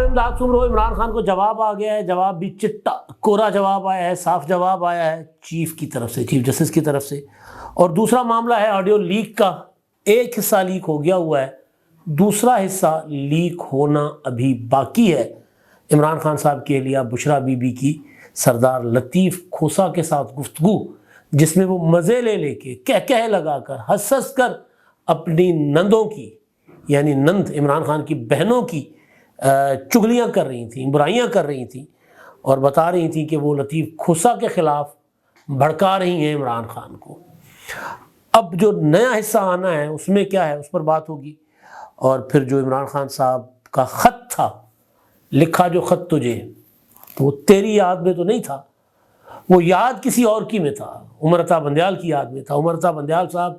امداد سن رہے ہو، عمران خان کو جواب آ گیا ہے، جواب بھی چٹا کورا جواب آیا ہے، صاف جواب آیا ہے چیف کی طرف سے، چیف جسٹس کی طرف سے۔ اور دوسرا معاملہ ہے آڈیو لیک کا، ایک حصہ لیک ہو گیا ہوا ہے، دوسرا حصہ لیک ہونا ابھی باقی ہے۔ عمران خان صاحب کی اہلیہ بشرا بی بی کی سردار لطیف کھوسا کے ساتھ گفتگو، جس میں وہ مزے لے کے کہہ لگا کر ہنس کر اپنی نندوں کی، یعنی نند عمران خان کی بہنوں کی چغلیاں کر رہی تھیں، برائیاں کر رہی تھیں، اور بتا رہی تھیں کہ وہ لطیف کھوسا کے خلاف بھڑکا رہی ہیں عمران خان کو۔ اب جو نیا حصہ آنا ہے اس میں کیا ہے، اس پر بات ہوگی۔ اور پھر جو عمران خان صاحب کا خط تھا، لکھا جو خط تجھے، تو وہ تیری یاد میں تو نہیں تھا، وہ یاد کسی اور کی میں تھا، عمر عطا بندیال کی یاد میں تھا۔ عمر عطا بندیال صاحب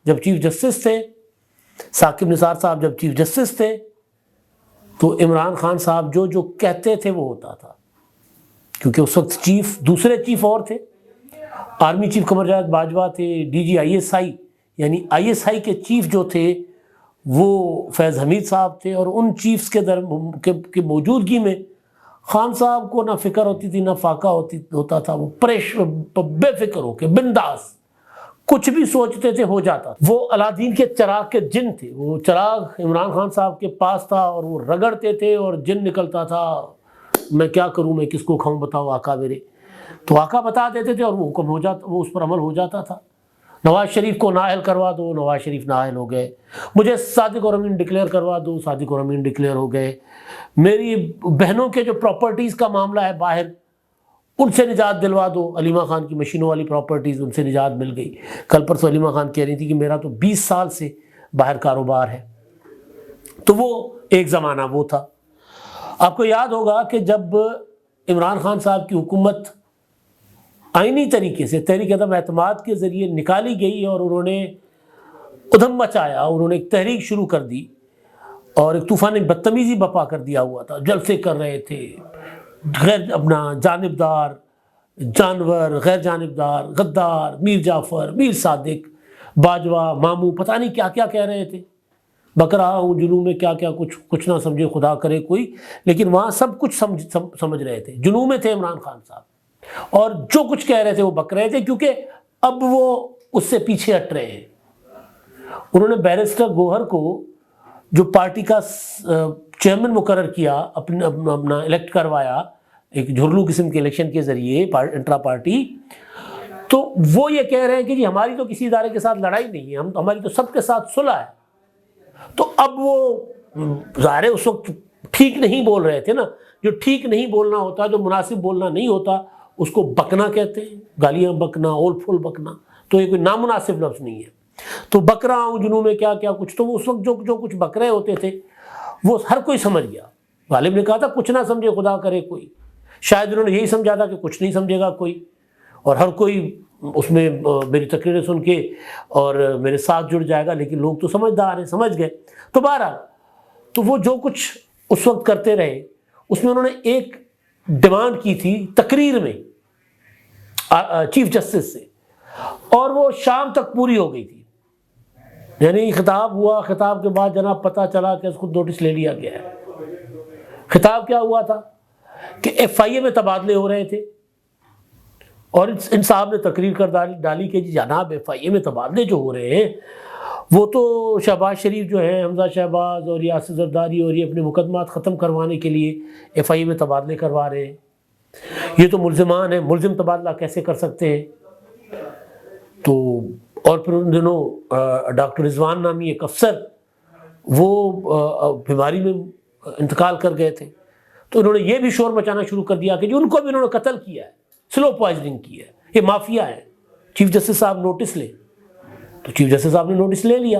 جب چیف جسٹس تھے، ثاقب نثار صاحب جب چیف جسٹس تھے، تو عمران خان صاحب جو کہتے تھے وہ ہوتا تھا، کیونکہ اس وقت چیف دوسرے چیف اور تھے، آرمی چیف قمر جاوید باجوہ تھے، D G I S I یعنی آئی ایس آئی کے چیف جو تھے وہ فیض حمید صاحب تھے، اور ان چیفز کے موجودگی میں خان صاحب کو نہ فکر ہوتی تھی نہ فاقہ ہوتا تھا، وہ بے فکر ہو کے بنداس کچھ بھی سوچتے تھے ہو جاتا۔ وہ الادین کے چراغ کے جن تھے، وہ چراغ عمران خان صاحب کے پاس تھا اور وہ رگڑتے تھے اور جن نکلتا تھا، میں کیا کروں، میں کس کو کھاؤں، بتاؤ آقا میرے، تو آقا بتا دیتے تھے اور وہ حکم ہو جاتا، وہ اس پر عمل ہو جاتا تھا۔ نواز شریف کو نااہل کروا دو، نواز شریف نااہل ہو گئے، مجھے صادق اور امین ڈکلیئر کروا دو، صادق اور امین ڈکلیئر ہو گئے، میری بہنوں کے جو پراپرٹیز کا معاملہ ہے باہر، ان سے نجات دلوا دو، علیمہ خان کی مشینوں والی پراپرٹیز، ان سے نجات مل گئی۔ کل پرسوں علیمہ خان کہہ رہی تھی کہ میرا تو 20 سال سے باہر کاروبار ہے۔ تو وہ ایک زمانہ وہ تھا۔ آپ کو یاد ہوگا کہ جب عمران خان صاحب کی حکومت آئینی طریقے سے تحریک عدم اعتماد کے ذریعے نکالی گئی اور انہوں نے ادھم مچایا، انہوں نے ایک تحریک شروع کر دی اور ایک طوفان بدتمیزی بپا کر دیا ہوا تھا، جلسے کر رہے تھے، غیر اپنا جانبدار جانور، غیر جانبدار غدار، میر جعفر، میر صادق، باجوہ، ماموں، پتہ نہیں کیا کیا کہہ رہے تھے، بک رہا ہوں جنوں میں کیا کیا، کچھ نہ سمجھے خدا کرے کوئی، لیکن وہاں سب کچھ سمجھ رہے تھے، جنوں میں تھے عمران خان صاحب، اور جو کچھ کہہ رہے تھے وہ بک رہے تھے، کیونکہ اب وہ اس سے پیچھے ہٹ رہے ہیں۔ انہوں نے بیرسٹر گوہر کو جو پارٹی کا چیئرمین مقرر کیا، اپنا الیکٹ کروایا ایک جھرلو قسم کے الیکشن کے ذریعے انٹرا پارٹی، تو وہ یہ کہہ رہے ہیں کہ جی ہماری تو کسی ادارے کے ساتھ لڑائی نہیں ہے، ہماری تو سب کے ساتھ صلح ہے۔ تو اب وہ ظاہر ہے اس وقت ٹھیک نہیں بول رہے تھے نا، جو ٹھیک نہیں بولنا ہوتا، جو مناسب بولنا نہیں ہوتا، اس کو بکنا کہتے ہیں، گالیاں بکنا، اول پھول بکنا، تو یہ کوئی نامناسب لفظ نہیں ہے۔ تو بک رہا ہوں جنوں میں کیا کیا کچھ، تو وہ اس وقت جو کچھ بک رہے ہوتے تھے وہ ہر کوئی سمجھ گیا۔ غالب نے کہا تھا کچھ نہ سمجھے خدا کرے کوئی، شاید انہوں نے یہی سمجھا تھا کہ کچھ نہیں سمجھے گا کوئی، اور ہر کوئی اس میں میری تقریریں سن کے اور میرے ساتھ جڑ جائے گا، لیکن لوگ تو سمجھدار ہیں، سمجھ گئے۔ تو بہرحال تو وہ جو کچھ اس وقت کرتے رہے، اس میں انہوں نے ایک ڈیمانڈ کی تھی تقریر میں چیف جسٹس سے، اور وہ شام تک پوری ہو گئی تھی، یعنی خطاب ہوا، خطاب کے بعد جناب پتہ چلا کہ اس کو نوٹس لے لیا گیا ہے۔ خطاب کیا ہوا تھا کہ ایف آئی اے میں تبادلے ہو رہے تھے، اور ان صاحب نے تقریر کر ڈالی کہ جناب ایف آئی اے میں تبادلے جو ہو رہے ہیں وہ تو شہباز شریف جو ہیں، حمزہ شہباز اور یاسر زرداری، اور یہ اپنے مقدمات ختم کروانے کے لیے ایف آئی اے میں تبادلے کروا رہے ہیں، یہ تو ملزمان ہیں، ملزم تبادلہ کیسے کر سکتے ہیں؟ تو اور پھر ان دنوں ڈاکٹر رضوان نامی ایک افسر وہ بیماری میں انتقال کر گئے تھے، تو انہوں نے یہ بھی شور مچانا شروع کر دیا کہ ان کو بھی انہوں نے قتل کیا ہے، سلو پوائزننگ کی ہے، یہ مافیا ہے، چیف جسٹس صاحب نوٹس لیں۔ تو چیف جسٹس صاحب نے نوٹس لے لیا،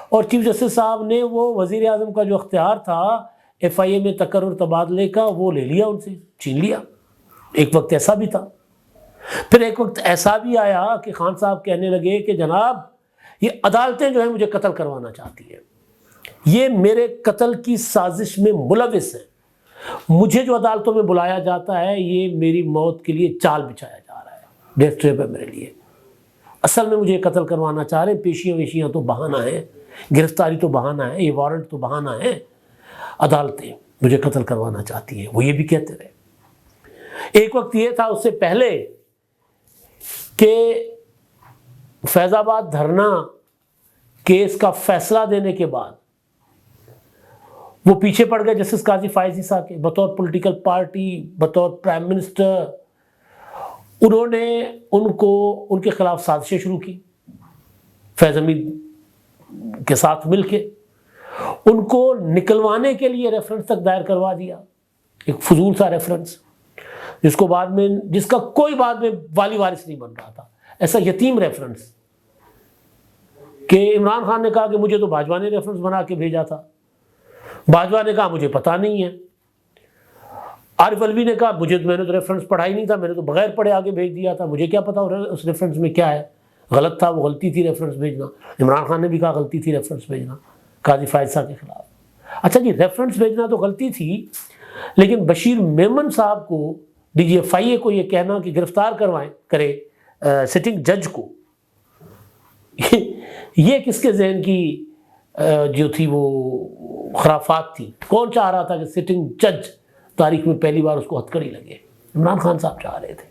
اور چیف جسٹس صاحب نے وہ وزیر اعظم کا جو اختیار تھا ایف آئی اے میں تقرر تبادلے کا، وہ لے لیا، ان سے چھین لیا۔ ایک وقت ایسا بھی تھا، پھر ایک وقت ایسا بھی آیا کہ خان صاحب کہنے لگے کہ جناب یہ عدالتیں جو ہیں مجھے قتل کروانا چاہتی ہیں، یہ میرے قتل کی سازش میں ملوث ہیں، مجھے جو عدالتوں میں بلایا جاتا ہے یہ میری موت کے لیے چال بچھایا جا رہا ہے، ڈیتھ ٹریپ ہے میرے لیے، اصل میں مجھے قتل کروانا چاہ رہے ہیں، پیشیاں ویشیاں تو بہانہ ہے، گرفتاری تو بہانہ ہے، یہ وارنٹ تو بہانہ ہے، عدالتیں۔ مجھے قتل کروانا چاہتی ہیں، وہ یہ بھی کہتے رہے۔ ایک وقت یہ تھا اس سے پہلے کہ فیض آباد دھرنا کیس کا فیصلہ دینے کے بعد وہ پیچھے پڑ گئے جسٹس قاضی فائز عیسیٰ کے، بطور پولیٹیکل پارٹی، بطور پرائم منسٹر انہوں نے ان کے خلاف سازشیں شروع کی، فیض حمید کے ساتھ مل کے ان کو نکلوانے کے لیے ریفرنس تک دائر کروا دیا، ایک فضول سا ریفرنس جس کا کوئی بعد میں والی وارث نہیں بن رہا تھا، ایسا یتیم ریفرنس کہ عمران خان نے کہا کہ مجھے تو باجوہ نے ریفرنس بنا کے بھیجا تھا، باجوہ نے کہا مجھے پتہ نہیں ہے، عارف علوی نے کہا میں نے تو ریفرنس پڑھا ہی نہیں تھا، میں نے تو بغیر پڑھے آگے بھیج دیا تھا، مجھے کیا پتا اس ریفرنس میں کیا ہے، غلط تھا، وہ غلطی تھی ریفرنس بھیجنا۔ عمران خان نے بھی کہا غلطی تھی ریفرنس بھیجنا قاضی فائز صاحب کے خلاف۔ اچھا جی، ریفرنس بھیجنا تو غلطی تھی، لیکن بشیر میمن صاحب کو، ڈی جی ایف آئی اے کو یہ کہنا کہ گرفتار کرے سٹنگ جج کو، یہ کس کے ذہن کی جو تھی وہ خرافات تھی؟ کون چاہ رہا تھا کہ سٹنگ جج تاریخ میں پہلی بار اس کو ہتھکڑی لگے؟ عمران خان صاحب چاہ رہے تھے۔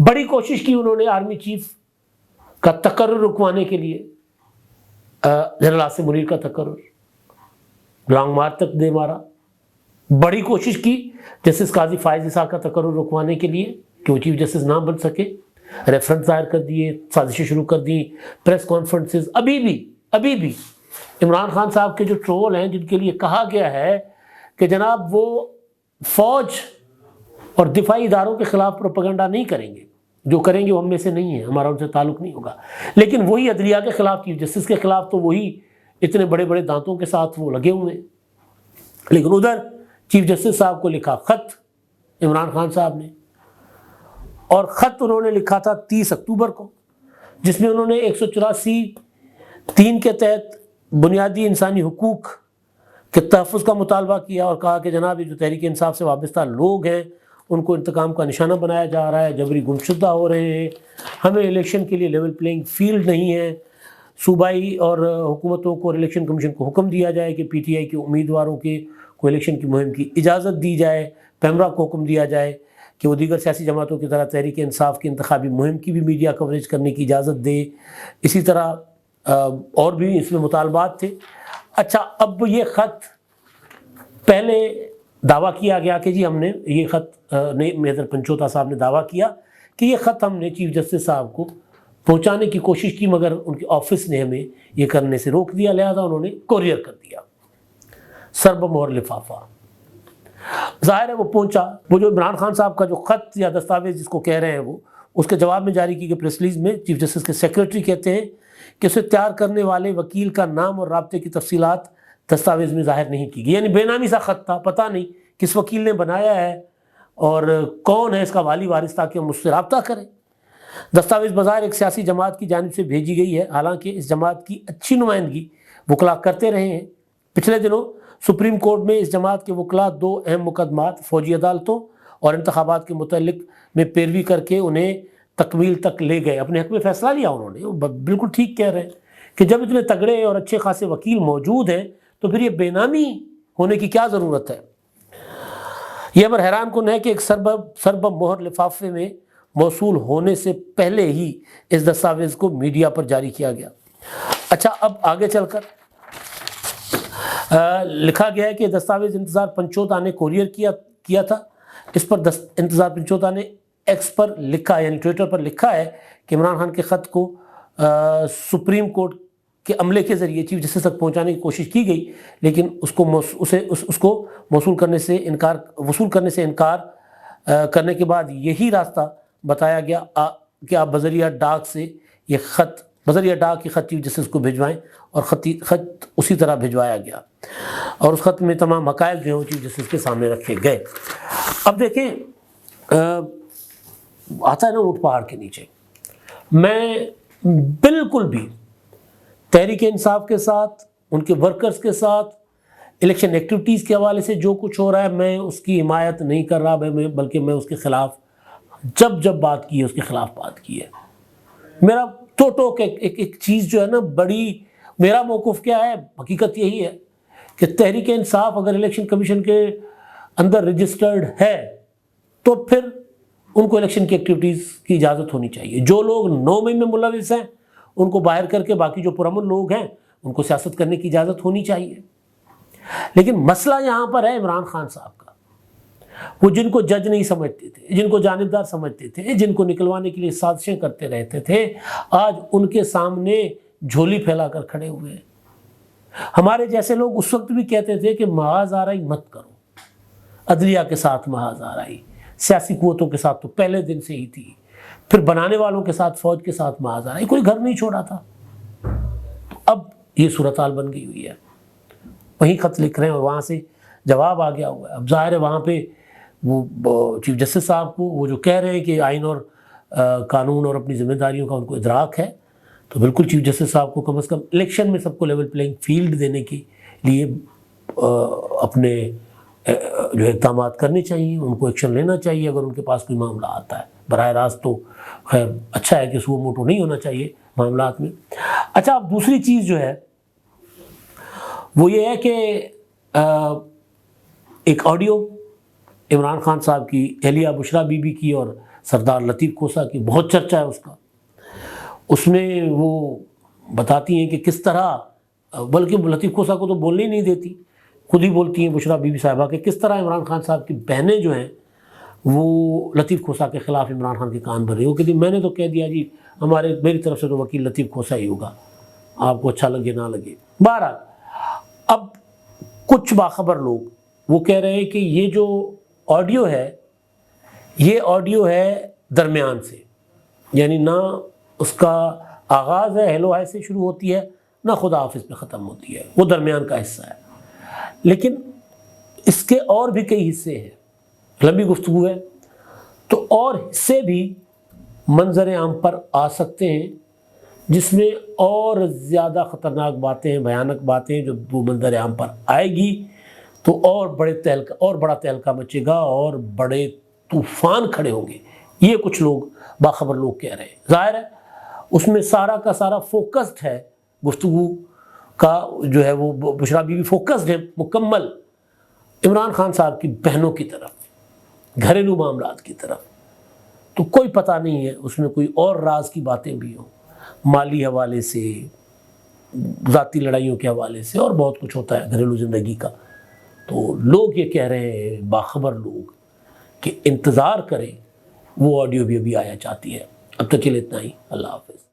بڑی کوشش کی انہوں نے آرمی چیف کا تقرر رکوانے کے لیے، جنرل عاصم منیر کا تقرر لانگ مارچ تک دے مارا، بڑی کوشش کی جسٹس قاضی فائز عیسیٰ کا تقرر رکوانے کے لیے کہ وہ چیف جسٹس نہ بن سکے، ریفرنس ظاہر کر دیے، سازشیں شروع کر دی، پریس کانفرنسز۔ ابھی بھی عمران خان صاحب کے جو ٹرول ہیں جن کے لیے کہا گیا ہے کہ جناب وہ فوج اور دفاعی اداروں کے خلاف پروپیگنڈا نہیں کریں گے، جو کریں گے وہ ہم میں سے نہیں ہیں، ہمارا ان سے تعلق نہیں ہوگا، لیکن وہی عدلیہ کے خلاف، چیف جسٹس کے خلاف تو وہی اتنے بڑے بڑے دانتوں کے ساتھ وہ لگے ہوئے ہیں۔ لیکن ادھر چیف جسٹس صاحب کو لکھا خط عمران خان صاحب نے، اور خط انہوں نے لکھا تھا 30 اکتوبر کو، جس میں انہوں نے 184(3) کے تحت بنیادی انسانی حقوق کے تحفظ کا مطالبہ کیا اور کہا کہ جناب یہ جو تحریک انصاف سے وابستہ لوگ ہیں ان کو انتقام کا نشانہ بنایا جا رہا ہے، جبری گمشدہ ہو رہے ہیں، ہمیں الیکشن کے لیے لیول پلینگ فیلڈ نہیں ہے، صوبائی اور حکومتوں کو اور الیکشن کمیشن کو حکم دیا جائے کہ پی ٹی آئی کے امیدواروں کو الیکشن کی مہم کی اجازت دی جائے، پیمرا کو حکم دیا جائے کہ وہ دیگر سیاسی جماعتوں کی طرح تحریک انصاف کی انتخابی مہم کی بھی میڈیا کوریج کرنے کی اجازت دے۔ اسی طرح اور بھی اس میں مطالبات تھے۔ اچھا، اب یہ خط پہلے دعویٰ کیا گیا کہ جی ہم نے یہ خط میجر پنچوتا صاحب نے دعویٰ کیا کہ یہ خط ہم نے چیف جسٹس صاحب کو پہنچانے کی کوشش کی، مگر ان کے آفس نے ہمیں یہ کرنے سے روک دیا، لہذا انہوں نے کوریئر کر دیا، سرب مہر لفافہ۔ ظاہر ہے وہ پہنچا، وہ جو عمران خان صاحب کا جو خط یا دستاویز جس کو کہہ رہے ہیں وہ، اس کے جواب میں جاری کی گئی پریس ریلیز میں چیف جسٹس کے سیکریٹری کہتے ہیں کہ اسے تیار کرنے والے وکیل کا نام اور رابطے کی تفصیلات دستاویز میں ظاہر نہیں کی گئی، یعنی بے نامی سا خط تھا، پتہ نہیں کس وکیل نے بنایا ہے اور کون ہے اس کا والی وارث تاکہ ہم مجھ سے رابطہ کریں۔ دستاویز بظاہر ایک سیاسی جماعت کی جانب سے بھیجی گئی ہے، حالانکہ اس جماعت کی اچھی نمائندگی وکلاء کرتے رہے ہیں۔ پچھلے دنوں سپریم کورٹ میں اس جماعت کے وکلاء 2 اہم مقدمات فوجی عدالتوں اور انتخابات کے متعلق میں پیروی کر کے انہیں تکمیل تک لے گئے، اپنے حق میں فیصلہ لیا انہوں نے۔ وہ بالکل ٹھیک کہہ رہے ہیں کہ جب اتنے تگڑے اور اچھے خاصے وکیل موجود ہیں تو پھر یہ بے نامی ہونے کی کیا ضرورت ہے؟ یہ امر حیران کن ہے کہ ایک سرب مہر لفافے میں موصول ہونے سے پہلے ہی اس دستاویز کو میڈیا پر جاری کیا گیا۔ اچھا، اب آگے چل کر لکھا گیا ہے کہ دستاویز انتظار پنچوتا نے کوریئر کیا تھا۔ اس پر انتظار پنچوتا نے ایکس پر لکھا، یعنی ٹویٹر پر لکھا ہے کہ عمران خان کے خط کو سپریم کورٹ کے عملے کے ذریعے چیف جسٹس تک پہنچانے کی کوشش کی گئی، لیکن اس کو وصول کرنے سے انکار کرنے کے بعد یہی راستہ بتایا گیا کہ آپ بذریعہ ڈاک یہ خط چیف جسٹس کو بھجوائیں، اور خط اسی طرح بھجوایا گیا، اور اس خط میں تمام حقائق جو ہیں چیف جسٹس کے سامنے رکھے گئے۔ اب دیکھیں، آتا ہے نا اونٹ پہاڑ کے نیچے، میں بالکل بھی تحریک انصاف کے ساتھ، ان کے ورکرز کے ساتھ، الیکشن ایکٹیویٹیز کے حوالے سے جو کچھ ہو رہا ہے میں اس کی حمایت نہیں کر رہا، بلکہ میں اس کے خلاف جب بات کی ہے اس کے خلاف بات کی ہے۔ میرا ایک چیز جو ہے نا، بڑی میرا موقف کیا ہے، حقیقت یہی ہے کہ تحریک انصاف اگر الیکشن کمیشن کے اندر رجسٹرڈ ہے تو پھر ان کو الیکشن کی ایکٹیویٹیز کی اجازت ہونی چاہیے. جو لوگ 9 مئی میں ملوث ہیں ان کو باہر کر کے باقی جو پرامن لوگ ہیں ان کو سیاست کرنے کی اجازت ہونی چاہیے. لیکن مسئلہ یہاں پر ہے عمران خان صاحب کا. وہ جن کو جج نہیں سمجھتے تھے, جن کو جانبدار سمجھتے تھے, جن کو نکلوانے کے لیے سازشیں کرتے رہتے تھے, آج ان کے سامنے جھولی پھیلا کر کھڑے ہوئے ہیں. ہمارے جیسے لوگ اس وقت بھی کہتے تھے کہ محاذ آرائی مت کرو, عدلیہ کے ساتھ محاذ آرائی, سیاسی قوتوں کے ساتھ تو پہلے دن سے ہی تھی, پھر بنانے والوں کے ساتھ, فوج کے ساتھ محاذ آرائی, کوئی گھر نہیں چھوڑا تھا. اب یہ صورتحال بن گئی ہوئی ہے. وہیں خط لکھ رہے ہیں اور وہاں سے جواب آ گیا ہوا ہے. اب ظاہر ہے وہاں پہ وہ چیف جسٹس صاحب کو وہ جو کہہ رہے ہیں کہ آئین اور قانون اور اپنی ذمہ داریوں کا ان کو ادراک ہے, تو بالکل چیف جسٹس صاحب کو کم از کم الیکشن میں سب کو لیول پلینگ فیلڈ دینے کے لیے اپنے جو اقدامات کرنے چاہیے, ان کو ایکشن لینا چاہیے اگر ان کے پاس کوئی معاملہ آتا ہے. براہ راست تو خیر اچھا ہے کہ سو موٹو نہیں ہونا چاہیے معاملات میں. اچھا, اب دوسری چیز جو ہے وہ یہ ہے کہ ایک آڈیو عمران خان صاحب کی اہلیہ بشرا بی بی کی اور سردار لطیف کھوسہ کی بہت چرچا ہے اس کا. اس میں وہ بتاتی ہیں کہ کس طرح, بلکہ لطیف کھوسہ کو تو بولنے ہی نہیں دیتی, خود ہی بولتی ہیں بشرا بی بی صاحبہ کہ کس طرح عمران خان صاحب کی بہنیں جو ہیں وہ لطیف کھوسہ کے خلاف عمران خان کے کان بھر رہی. وہ کہتی میں نے تو کہہ دیا جی میری طرف سے تو وکیل لطیف کھوسہ ہی ہوگا, آپ کو اچھا لگے نہ لگے. بہرحال اب کچھ باخبر لوگ وہ کہہ رہے ہیں کہ یہ جو آڈیو ہے یہ آڈیو ہے درمیان سے, یعنی نہ اس کا آغاز ہے ہیلو ہائی سے شروع ہوتی ہے, نہ خدا حافظ پہ ختم ہوتی ہے, وہ درمیان کا حصہ ہے. لیکن اس کے اور بھی کئی حصے ہیں, لمبی گفتگو ہے, تو اور حصے بھی منظر عام پر آ سکتے ہیں جس میں اور زیادہ خطرناک باتیں, بھیانک باتیں جو وہ منظر عام پر آئے گی تو اور بڑا تہلکہ مچے گا اور بڑے طوفان کھڑے ہوں گے. یہ کچھ لوگ باخبر لوگ کہہ رہے ہیں. ظاہر ہے اس میں سارا کا سارا فوکسڈ ہے, گفتگو کا جو ہے وہ بشرا بی بی فوکسڈ ہے مکمل عمران خان صاحب کی بہنوں کی طرف, گھریلو معاملات کی طرف. تو کوئی پتہ نہیں ہے اس میں کوئی اور راز کی باتیں بھی ہوں, مالی حوالے سے, ذاتی لڑائیوں کے حوالے سے, اور بہت کچھ ہوتا ہے گھریلو زندگی کا. تو لوگ یہ کہہ رہے ہیں باخبر لوگ کہ انتظار کریں, وہ آڈیو بھی ابھی آیا چاہتی ہے. اب تک کے لیے اتنا ہی. اللہ حافظ.